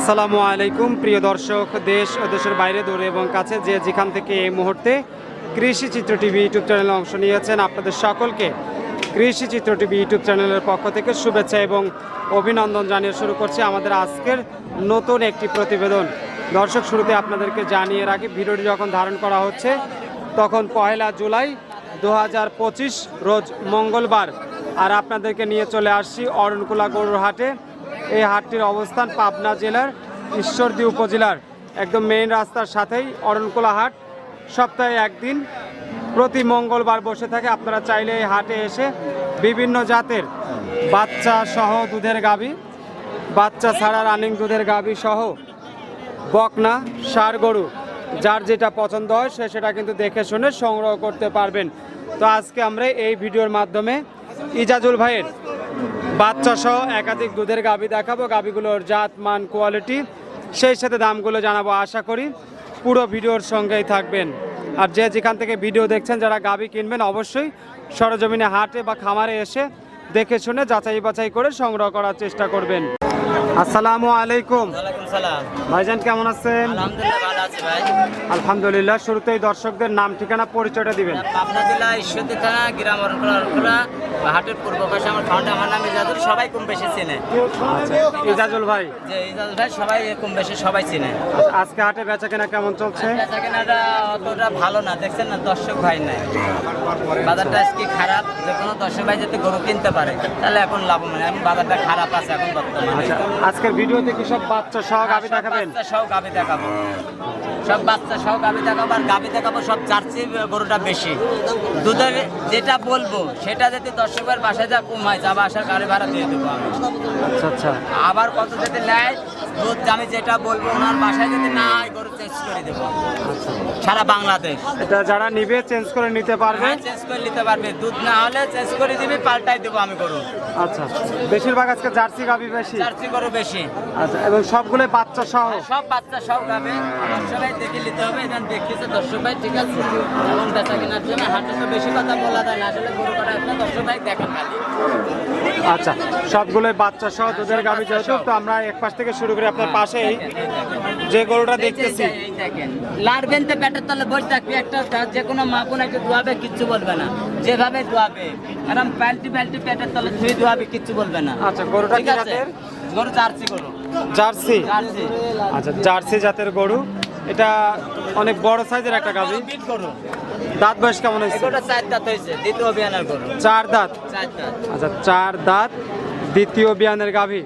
আসসালামু আলাইকুম প্রিয় দর্শক, দেশ ও দেশের বাইরে দূরে এবং কাছে যে যেখান থেকে এই মুহূর্তে কৃষি চিত্র টিভি ইউটিউব চ্যানেলে অংশ নিয়েছেন, আপনাদের সকলকে কৃষি চিত্র টিভি ইউটিউব চ্যানেলের পক্ষ থেকে শুভেচ্ছা এবং অভিনন্দন জানিয়ে শুরু করছি আমাদের আজকের নতুন একটি প্রতিবেদন। দর্শক, শুরুতে আপনাদেরকে জানিয়ে রাখি, ভিডিওটি যখন ধারণ করা হচ্ছে তখন 1 জুলাই 2025 রোজ মঙ্গলবার, আর আপনাদেরকে নিয়ে চলে আসছি অরণকুলা গরুর হাটে। এই হাটটির অবস্থান পাবনা জেলার ঈশ্বরদী উপজেলার একদম মেইন রাস্তার সাথেই অরণকুলা হাট। সপ্তাহে একদিন প্রতি মঙ্গলবার বসে থাকে। আপনারা চাইলে এই হাটে এসে বিভিন্ন জাতের বাচ্চা সহ দুধের গাভী, বাচ্চা ছাড়া রানিং দুধের গাভী সহ বকনা ষাঁড় গরু, যার যেটা পছন্দ হয় সে সেটা কিন্তু দেখে শুনে সংগ্রহ করতে পারবেন। তো আজকে আমরা এই ভিডিওর মাধ্যমে ইজাজুল ভাইয়ের বাচ্চা সহ একাধিক দুধের গাভী দেখাবো। গাভীগুলোর জাত, মান, কোয়ালিটি, সেই সাথে দামগুলো জানাবো। আশা করি পুরো ভিডিওর সঙ্গেই থাকবেন। আর যে যেখান থেকে ভিডিও দেখছেন, যারা গাভী কিনবেন অবশ্যই সরজমিনে হাটে বা খামারে এসে দেখে শুনে যাচাই বাছাই করে সংগ্রহ করার চেষ্টা করবেন। আসসালামু আলাইকুম। ওয়ালাইকুম সালাম। ভাইজান কেমন আছেন? আলহামদুলিল্লাহ ভালো আছি ভাই। আলহামদুলিল্লাহ। শুরুতেই দর্শকদের নাম, ঠিকানা, পরিচয়টা দিবেন। পাবনা জেলা ঈশ্বরদী থানা, গ্রাম অরণকুলা, হাটের পূর্ব পাশে আমার ফাউন্ডার। আমার নাম ইজাজুল, সবাই কম বেশি চেনে। আচ্ছা, ইজাজুল ভাই। যে ইজাজুল ভাই সবাই কম বেশি সবাই চেনে। আজকে হাটে বেচা কেনা কেমন চলছে? বেচাকেনাটা অতটা ভালো না, দেখছেন না, দর্শক ভাই নাই। বাজারটা আজকে খারাপ। যে কোনো দর্শক ভাই যাতে গরু কিনতে পারে তাহলে এখন লাভ মানে এখন বাজারটা খারাপ আছে এখন বর্তমানে। আচ্ছা, আজকের ভিডিওতে কি সব বাচ্চা সহ গাভী দেখাবেন? বাচ্চা সহ গাভী দেখাবো, সব বাচ্চা সহ গাভী দেখাবো। আর গাভী দেখাবো সব জার্সি গরুটা বেশি দুধের। যেটা বলবো সেটা যদি দর্শকের বাসায় যা কম হয়, যাবা আসার গাড়ি ভাড়া দিয়ে দেবো আমি। আচ্ছা আচ্ছা। আবার কত যদি নেয় দুধ, আমি যেটা বলবো ওনার বাসায় যদি না হয় গরু চেঞ্জ করে দেবো সারা বাংলাদেশ। এটা যারা নিবে চেঞ্জ করে নিতে পারবে? চেঞ্জ করে নিতে পারবে। দুধ না হলে চেঞ্জ করে দিবি, পাল্টাই দেবো আমি গরু। আচ্ছা, বেশিরভাগ আজকে জার্সি গাভী বেশি? জার্সি গরু বেশি। আচ্ছা, এবং সবগুলো বাচ্চা সহ? সব বাচ্চা সব গাবে। আমার সবাই দেখে নিতে হবে, এটা দেখতেছে দর্শক ভাই, ঠিক আছে? এবং বেচা কেনার জন্য হাটে তো বেশি কথা বলা যায় না, আসলে গরু কাটা আপনার দর্শক ভাই দেখেন খালি। আচ্ছা, সবগুলোই বাচ্চা সহ দুধের গাভী যেহেতু, তো আমরা এক পাশ থেকে শুরু করি। আপনার পাশেই যে গরুটা দেখতেছি, এই দেখেন লাড়বেন তো পেটের তলে বসে থাকবে। একটা যে কোনো মা বোন একটা ধোয়াবে, কিচ্ছু বলবে না, যেভাবে ধোয়াবে এরকম পাল্টি পাল্টি পেটের তলে ধুয়ে ধোয়াবে, কিচ্ছু বলবে না। আচ্ছা, গরুটা ঠিক কি আছে? জাতের? গরু জার্সি গরু। জার্সি? জার্সি। আচ্ছা, জার্সি জাতের গরু। এটা অনেক বড় সাইজের একটা গাভী। বিট গরু। দাঁত বয়স কেমন হয়েছে? এগুলো 4 দাঁত হয়েছে, দ্বিতীয় অভিযানের গরু। 4 দাঁত? 4 দাঁত। আচ্ছা, 4 দাঁত, দ্বিতীয় বিয়ানের গাভী।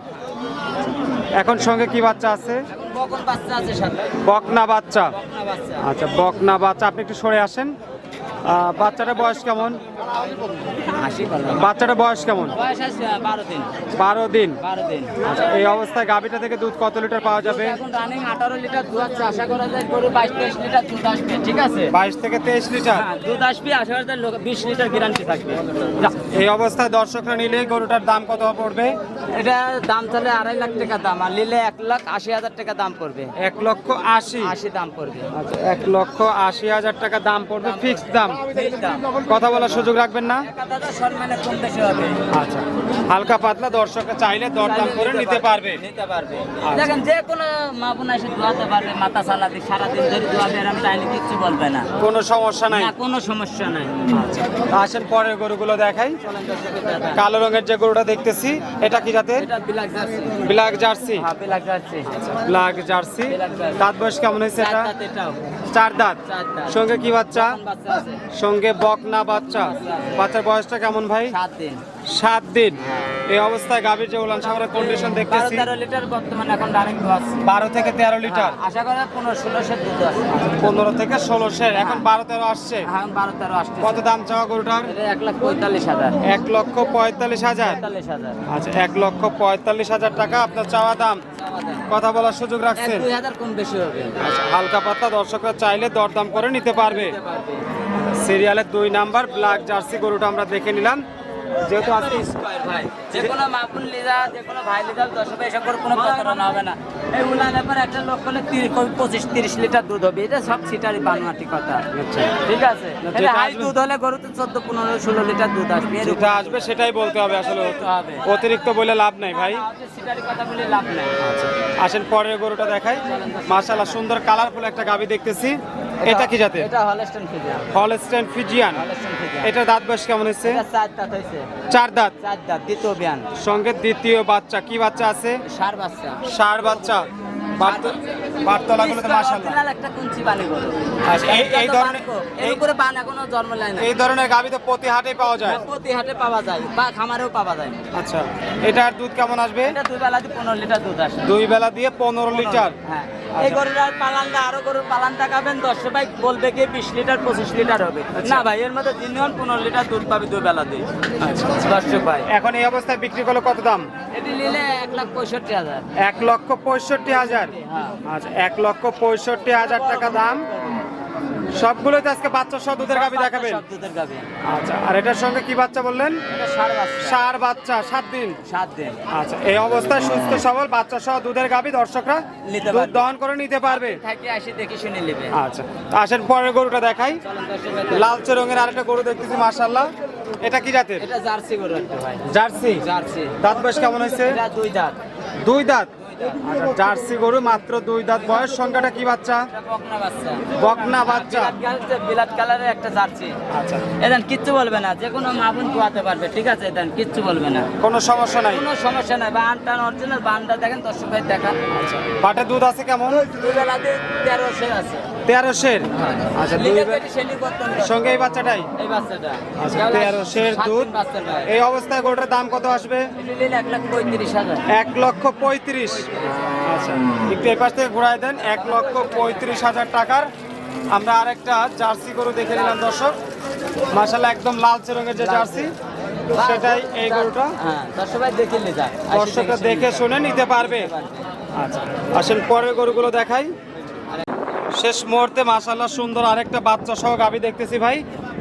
এখন সঙ্গে কি বাচ্চা আছে? এখন বকন বাচ্চা আছে সাথে। বকনা বাচ্চা? বকনা বাচ্চা। আচ্ছা, বকনা বাচ্চা। আপনি একটু সরে আসেন। বাচ্চাটার বয়স কেমন? বাচ্চাটার বয়স কেমন? বয়স আছে 12 দিন। 12 দিন? 12 দিন। আচ্ছা, এই অবস্থায় গাভীটা থেকে দুধ কত লিটার পাওয়া যাবে? এখন রানিং 18 লিটার দুধ আছে, আশা করা যায় গরু 22-23 লিটার দুধ আসবে, ঠিক আছে? 22 থেকে 23 লিটার? হ্যাঁ, দুধ আসবে, আশা করা যায় 20 লিটার গ্যারান্টি থাকবে। এই অবস্থায় দর্শকরা নিলে গরুটার দাম কত পড়বে? এটা দাম চলে 2.5 লাখ টাকা দাম, আর নিলে 1,80,000 টাকা দাম পড়বে। 1,80,000? 80 দাম পড়বে। আচ্ছা, 1,80,000 টাকা দাম পড়বে, ফিক্সড দাম। ঠিক দাম। কথা বলার সুযোগ রাখবেন না? দাদা সম্মানে কম বেশি হবে। আচ্ছা, হালকা পাতলা দর্শকরা চাইলে দরদাম করে নিতে পারবে? নিতে পারবে। দেখেন যে কোনো মা বোন এসে ধোয়াতে পারবে, মাথা সালাদি সারাদিন ধরে ধোয়াবে, এরকম চাইলে কিচ্ছু বলবে না, কোনো সমস্যা নাই? না কোনো সমস্যা নাই। আচ্ছা, আসেন পরের গরুগুলো দেখাই। কালো রঙের যে গরুটা দেখতেছি, এটা কি জাতের? এটা ব্ল্যাক জার্সি। Black jersey? হ্যাঁ, ব্ল্যাক জার্সি। Black jersey. দাঁত বয়স কেমন হয়েছে এটা? 4 দাঁত এটাও। 4 দাঁত? 4 দাঁত। সঙ্গে কি বাচ্চা? বকন বাচ্চা আছে। সঙ্গে বকনা বাচ্চা। বাচ্চার বয়সটা কেমন ভাই? 7 দিন। 7 দিন। এই অবস্থায় গাভীর যে উলান সাগরের কন্ডিশন দেখতেছি, 12-13 লিটার বর্তমানে এখন রানিং দুধ আছে। 12 থেকে 13 লিটার? আশা করা 15-16 দুধ আছে। 15 থেকে 16 এখন 12-13 আসছে। এখন 12-13 আসছে। কত দাম চাওয়া গরুটার? এটা 1,45,000। 1,45,000? 45,000। আচ্ছা, 1,45,000 টাকা আপনার চাওয়া দাম। কথা বলার সুযোগ রাখছেন? 2,000 কম বেশি হবে। আচ্ছা, হালকা পাতলা দর্শকরা চাইলে দরদাম করে নিতে পারবে। সিরিয়ালের 2 নাম্বার ব্ল্যাক জার্সি গরুটা আমরা দেখে নিলাম। যেহেতু আজকে ভাই যে কোনো মাপুন লিজা যে কোনো ভাই লিজা 10 ভাই এসব করে কোনো প্রতারণা হবে না। এই উলানের পর একটা লোক করলে 25-30 লিটার দুধ হবে, এটা সব সিটারি বানোয়াটি কথা। ঠিক আছে, এটা হাই দুধ হলে গরুতে 14-15-16 লিটার দুধ আসবে, যেটা আসবে সেটাই বলতে হবে আসলে, অতিরিক্ত বলে লাভ নাই ভাই, সিটারি কথা বলে লাভ নাই। আসেন পরের গরুটা দেখাই। মাশাআল্লাহ সুন্দর কালারফুল একটা গাভী দেখতেছি, এটা কি জাতের? এটা হলস্টাইন ফ্রিজিয়ান। Holstein Friesian. এটা দাঁত বয়স কেমন হয়েছে? এটা 4 দাঁত হইছে। 4 দাঁত। 4 দাঁত দ্বিতীয় বিয়ান। সঙ্গে দ্বিতীয় বাচ্চা, কি বাচ্চা আছে? ষাঁড় বাচ্চা। ষাঁড় বাচ্চা। বাটতলাগুলো তো মাশাআল্লাহ একটা কুঞ্চি বানি গরু। আচ্ছা, এই ধরনের এই করে বানা কোনো জন্ম নেয় না। এই ধরনের গাভী তো প্রতি হাটেই পাওয়া যায়। প্রতি হাটে পাওয়া যায় বা খামারেও পাওয়া যায়। আচ্ছা, এটার দুধ কেমন আসবে? এটা 2 বেলা দিয়ে 15 লিটার দুধ আসে। 2 বেলা দিয়ে 15 লিটার। হ্যাঁ, এই গরুটার পালানটা আরো গরুর পালান দেখাবেন, 10 ভাই বলবে কি 20 লিটার 25 লিটার হবে। না ভাই, এর মধ্যে দিনজন 15 লিটার দুধ পাবে 2 বেলা দিয়ে। আচ্ছা, 10 ভাই এখন এই অবস্থায় বিক্রি করলে কত দাম? এটি নিলে 1,65,000। 1,65,000। হ্যাঁ। আচ্ছা, 1,65,000 টাকা দাম। সবগুলোই তো আজকে বাচ্চা সহ দুধের গাভী দেখাবেন? সব দুধের গাভী। আচ্ছা, আর এটার সঙ্গে কি বাচ্চা বললেন? এটা ষাঁড় বাচ্চা। ষাঁড় বাচ্চা, 7 দিন। 7 দিন। আচ্ছা, এই অবস্থায় সুস্থ সবল বাচ্চা সহ দুধের গাভী দর্শকরা নিতে দুধ পারবে। দহন করে নিতে পারবে। থাকি আসি দেখে শুনে নেবে। আচ্ছা, তো আসেন পরের গরুটা দেখাই। চলুন দর্শক ভাই, লালচে রঙের আরেকটা গরু দেখতেছি মাশাআল্লাহ, এটা কি জাতের? এটা জার্সি গরু একটা ভাই। জার্সি। জার্সি। দাঁত বয়স কেমন হয়েছে? এটা 2 দাঁত। 2 দাঁত। আচ্ছা, জার্সি গরু মাত্র 2 দাঁত বয়স। সংখ্যাটা কি বাচ্চা? এটা বকনা বাচ্চা। বকনা বাচ্চা। বিলাত কালারের একটা জার্সি। আচ্ছা, এদেন কিচ্ছু বলবে না, যে কোনো মা বোন ধোয়াতে পারবে। ঠিক আছে, এদেন কিচ্ছু বলবে না, কোনো সমস্যা নাই। কোনো সমস্যা নাই। বান টান অরিজিনাল বানটা দেখেন, দর্শক ভাই দেখান। বাটে দুধ আছে কেমন? 2 বেলাতে 13 আছে। 1300। আচ্ছা, লিটার পেটি সেলি করতেন সঙ্গে এই বাচ্চাটাই। এই বাচ্চাটা। আচ্ছা, 1300 দুধ। বাচ্চা ভাই। এই অবস্থায় গরুটার দাম কত আসবে? এটা নিলে 1,35,000। 1,35,000। আচ্ছা, একটু এই পাশ থেকে ঘুরাই দেন। 1,35,000 টাকার আমরা আরেকটা জার্সি গরু দেখে নিলাম দর্শক। মাশাআল্লাহ একদম লালচে রঙের যে জার্সি, সেটাই এই গরুটা। হ্যাঁ, দর্শক ভাই দেখে নিয়ে যাক। দর্শকরা দেখে শুনে নিতে পারবে। আচ্ছা, আসেন পরের গরুগুলো দেখাই। শেষ মুহূর্তে মাশাআল্লাহ সুন্দর আরেকটা বাচ্চা সহ গাভী দেখতেছি ভাই।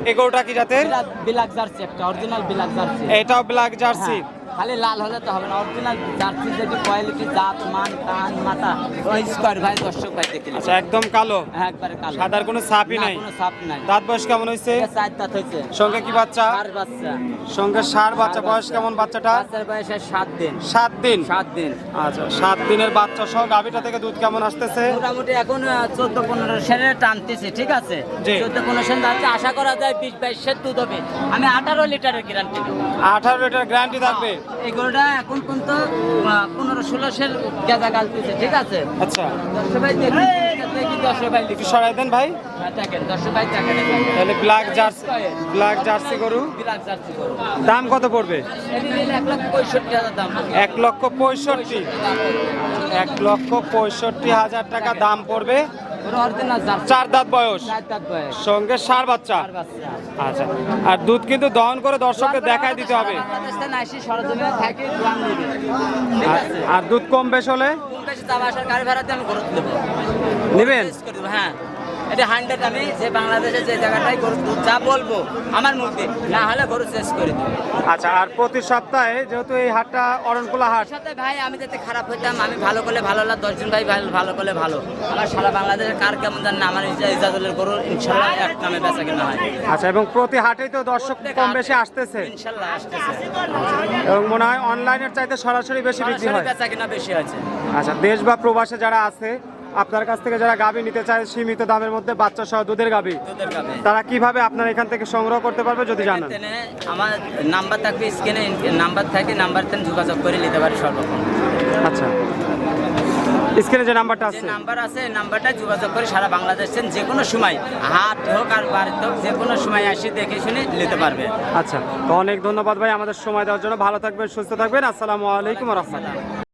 এই গরুটা কি জাতের? বিলাক জার্সি, একটা অরিজিনাল বিলাক জার্সি। এটাও ব্ল্যাক জার্সি। খালি লাল হলে তো হবে না, অরিজিনাল জার্সি যেটি কোয়ালিটি, জাত মান কান মাথা ওই স্কয়ার ভাই, দর্শক ভাই দেখে নিন। আচ্ছা, একদম কালো, হ্যাঁ একবারে কালো, সাদার কোনো ছাপই নাই। কোনো ছাপ নাই। দাঁত বয়স কেমন হয়েছে? এটা 4 দাঁত হয়েছে। সঙ্গে কি বাচ্চা? ষাঁড় বাচ্চা। সঙ্গে ষাঁড় বাচ্চা। বয়স কেমন বাচ্চাটা? বাচ্চার বয়স 7 দিন। 7 দিন। 7 দিন। আচ্ছা, 7 দিনের বাচ্চা সহ গাভীটা থেকে দুধ কেমন আসতেছে? মোটামুটি এখন 14-15 সেরে টানতেছে। ঠিক আছে, জি। 14-15 সেন যাচ্ছে, আশা করা যায় 20-22 সের দুধ হবে। আমি 18 লিটারের গ্যারান্টি দেব। 18 লিটার গ্যারান্টি থাকবে। এই গরুটা এখন পর্যন্ত 15-16 সের গেজা গালতেছে। ঠিক আছে, আচ্ছা, দর্শক ভাই দেখি, দর্শক ভাই একটু সরাই দেন ভাই। দেখেন, দর্শক ভাই দেখেন। তাহলে ব্ল্যাক জার্সি, ব্ল্যাক জার্সি গরু বিলাক জার্সি গরু। দাম কত পড়বে? এটি নিলে 1,65,000 দাম। 1,65,000। 1,65,000 টাকা দাম পড়বে। গরু অরিজিনাল জার্সি। 4 দাঁত বয়স। 4 দাঁত বয়স। সঙ্গে ষাঁড় বাচ্চা। ষাঁড় বাচ্চা। আচ্ছা, আর দুধ কিন্তু দহন করে দর্শককে দেখাই দিতে হবে। বাংলাদেশে নাইসি সরজমিনে থাকে দোয়ান দিবে। ঠিক আছে, আর দুধ কম বেশ হলে কম বেশি যাওয়া আসার গাড়ি ভাড়াতে আমি গরু দেবো। নেবেন? টেস্ট করে দেবো, হ্যাঁ। এটা 100 আমি যে বাংলাদেশে যে জায়গাটায় গরু দুধ যা বলবো আমার মুখ দিয়ে, না হলে গরু চেস করে দেবো। আচ্ছা, আর প্রতি সপ্তাহে যেহেতু এই হাটটা অরণকুলা হাট, সাথে ভাই আমি যাতে খারাপ হইতাম, আমি ভালো করলে ভালো হলাম, 10 জন ভাই ভালো করলে ভালো। আমার সারা বাংলাদেশের কার কেমন জান না, আমার ইজাজুলের গরু ইনশাল্লাহ এক নামে বেচা কিনা হয়। আচ্ছা, এবং প্রতি হাটেই তো দর্শক কম বেশি আসতেছে, ইনশাল্লাহ আসতেছে। এবং মনে হয় অনলাইনের চাইতে সরাসরি বেশি বিক্রি সরাসরি হয়। বেচা কিনা বেশি আছে। আচ্ছা, দেশ বা প্রবাসে যারা আছে আপনার কাছ থেকে যারা গাভী নিতে চায় সীমিত দামের মধ্যে বাচ্চা সহ দুধের গাভী, দুধের গাবে তারা কিভাবে আপনার এখান থেকে সংগ্রহ করতে পারবে যদি জানান? আমার নাম্বার থাকবে স্ক্রিনে, নাম্বার থাকে, নাম্বার থেকে যোগাযোগ করে নিতে পারে সর্বক্ষণ। আচ্ছা, স্ক্রিনে যে নাম্বারটা যে আছে, নাম্বার আছে এই নাম্বারটা যোগাযোগ করে সারা বাংলাদেশের যে কোনো সময়, হাট হোক আর বাড়িতে হোক, যে কোনো সময় আসি দেখে শুনে নিতে পারবে। আচ্ছা, তো অনেক ধন্যবাদ ভাই আমাদের সময় দেওয়ার জন্য। ভালো থাকবেন, সুস্থ থাকবেন। আসসালামু আলাইকুম ওয়া রাহমাতুল্লাহ।